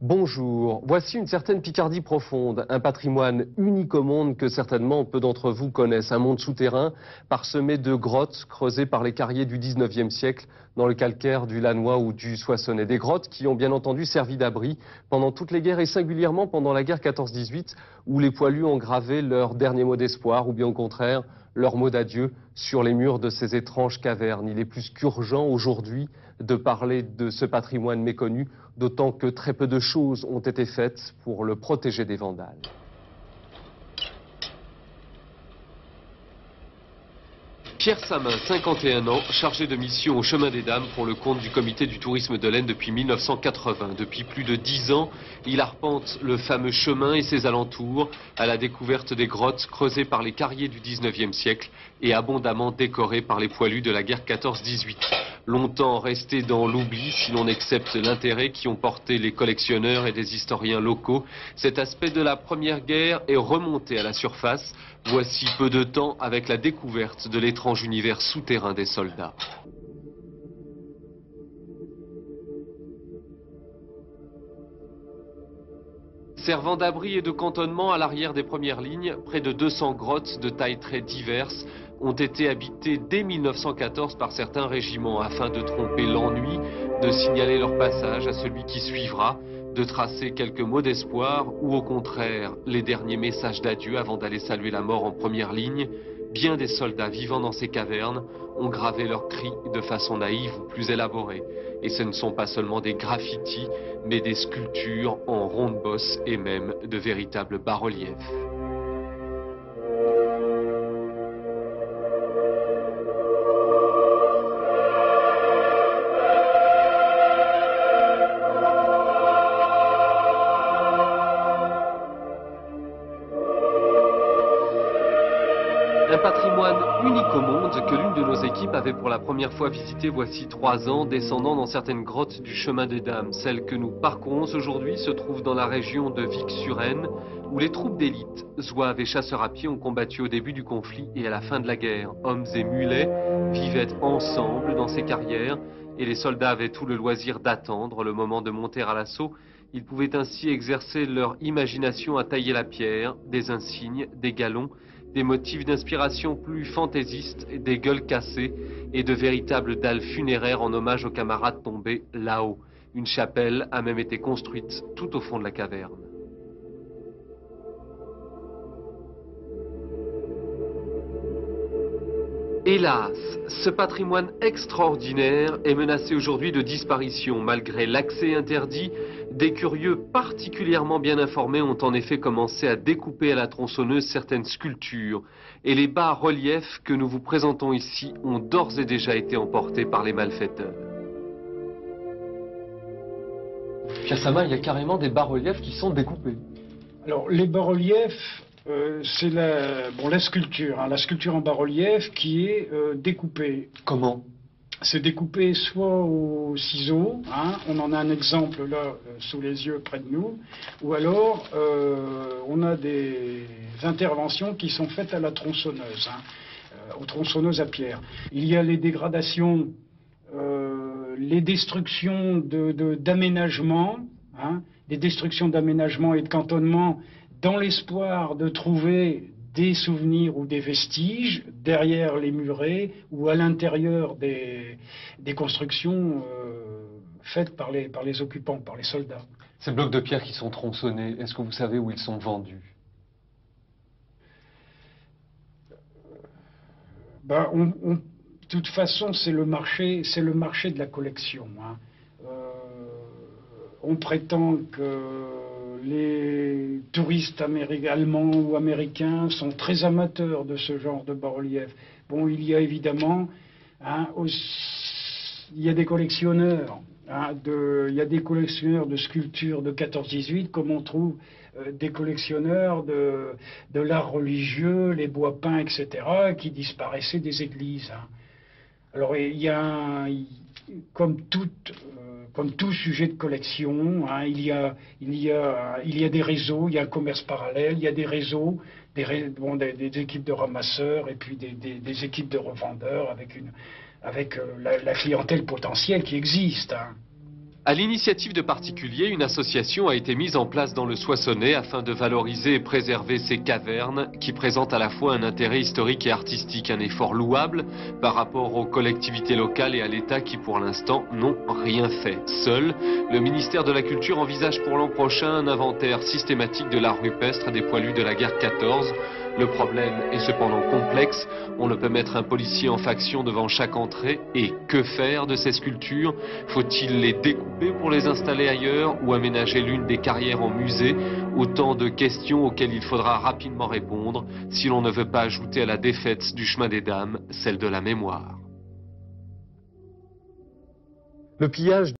Bonjour, voici une certaine Picardie profonde, un patrimoine unique au monde que certainement peu d'entre vous connaissent. Un monde souterrain parsemé de grottes creusées par les carriers du 19e siècle dans le calcaire du Lannoy ou du Soissonnais. Des grottes qui ont bien entendu servi d'abri pendant toutes les guerres et singulièrement pendant la guerre 14-18 où les poilus ont gravé leur dernier mot d'espoir ou bien au contraire leur mot d'adieu sur les murs de ces étranges cavernes. Il est plus qu'urgent aujourd'hui de parler de ce patrimoine méconnu, d'autant que très peu de choses ont été faites pour le protéger des vandales. Pierre Samin, 51 ans, chargé de mission au Chemin des Dames pour le compte du comité du tourisme de l'Aisne depuis 1980. Depuis plus de 10 ans, il arpente le fameux chemin et ses alentours à la découverte des grottes creusées par les carriers du 19e siècle et abondamment décorées par les poilus de la guerre 14-18. Longtemps resté dans l'oubli, si l'on accepte l'intérêt qui ont porté les collectionneurs et des historiens locaux, cet aspect de la Première Guerre est remonté à la surface, voici peu de temps avec la découverte de l'étrange univers souterrain des soldats. Servant d'abri et de cantonnement à l'arrière des premières lignes, près de 200 grottes de tailles très diverses ont été habitées dès 1914 par certains régiments afin de tromper l'ennui, de signaler leur passage à celui qui suivra, de tracer quelques mots d'espoir ou au contraire les derniers messages d'adieu avant d'aller saluer la mort en première ligne. Bien des soldats vivant dans ces cavernes ont gravé leurs cris de façon naïve ou plus élaborée. Et ce ne sont pas seulement des graffitis, mais des sculptures en ronde-bosse et même de véritables bas-reliefs. Un patrimoine unique au monde que l'une de nos équipes avait pour la première fois visité voici 3 ans, descendant dans certaines grottes du Chemin des Dames. Celle que nous parcourons aujourd'hui se trouve dans la région de Vic-sur-Aisne, où les troupes d'élite, zouaves et chasseurs à pied, ont combattu au début du conflit et à la fin de la guerre. Hommes et mulets vivaient ensemble dans ces carrières et les soldats avaient tout le loisir d'attendre le moment de monter à l'assaut. Ils pouvaient ainsi exercer leur imagination à tailler la pierre, des insignes, des galons, des motifs d'inspiration plus fantaisistes, des gueules cassées et de véritables dalles funéraires en hommage aux camarades tombés là-haut. Une chapelle a même été construite tout au fond de la caverne. Hélas, ce patrimoine extraordinaire est menacé aujourd'hui de disparition. Malgré l'accès interdit, des curieux particulièrement bien informés ont en effet commencé à découper à la tronçonneuse certaines sculptures. Et les bas-reliefs que nous vous présentons ici ont d'ores et déjà été emportés par les malfaiteurs. Pierre Samin, il y a carrément des bas-reliefs qui sont découpés. Alors, les bas-reliefs, c'est la sculpture, la sculpture en bas-relief qui est découpée. Comment? C'est découpé soit au ciseau, on en a un exemple là sous les yeux près de nous, ou alors on a des interventions qui sont faites à la tronçonneuse, aux tronçonneuses à pierre. Il y a les dégradations, les destructions d'aménagement, des destructions d'aménagement et de cantonnement dans l'espoir de trouver des souvenirs ou des vestiges derrière les murets ou à l'intérieur des constructions faites par les occupants, par les soldats. Ces blocs de pierre qui sont tronçonnés, est-ce que vous savez où ils sont vendus? De toute façon, c'est le marché de la collection. On prétend que les touristes allemands ou américains sont très amateurs de ce genre de bas-relief. Bon, il y a évidemment, il y a des collectionneurs, il y a des collectionneurs de sculptures de 14-18, comme on trouve des collectionneurs de l'art religieux, les bois peints, etc., qui disparaissaient des églises. Alors, il y a comme tout sujet de collection, il y a des réseaux, il y a un commerce parallèle, il y a des réseaux, des équipes de ramasseurs et puis des équipes de revendeurs avec la clientèle potentielle qui existe. À l'initiative de particuliers, une association a été mise en place dans le Soissonnais afin de valoriser et préserver ces cavernes qui présentent à la fois un intérêt historique et artistique, un effort louable par rapport aux collectivités locales et à l'État qui pour l'instant n'ont rien fait. Seul, le ministère de la Culture envisage pour l'an prochain un inventaire systématique de l'art rupestre des poilus de la guerre 14. Le problème est cependant complexe, on ne peut mettre un policier en faction devant chaque entrée. Et que faire de ces sculptures? Faut-il les découper pour les installer ailleurs ou aménager l'une des carrières en musée? Autant de questions auxquelles il faudra rapidement répondre si l'on ne veut pas ajouter à la défaite du chemin des dames celle de la mémoire. Le pillage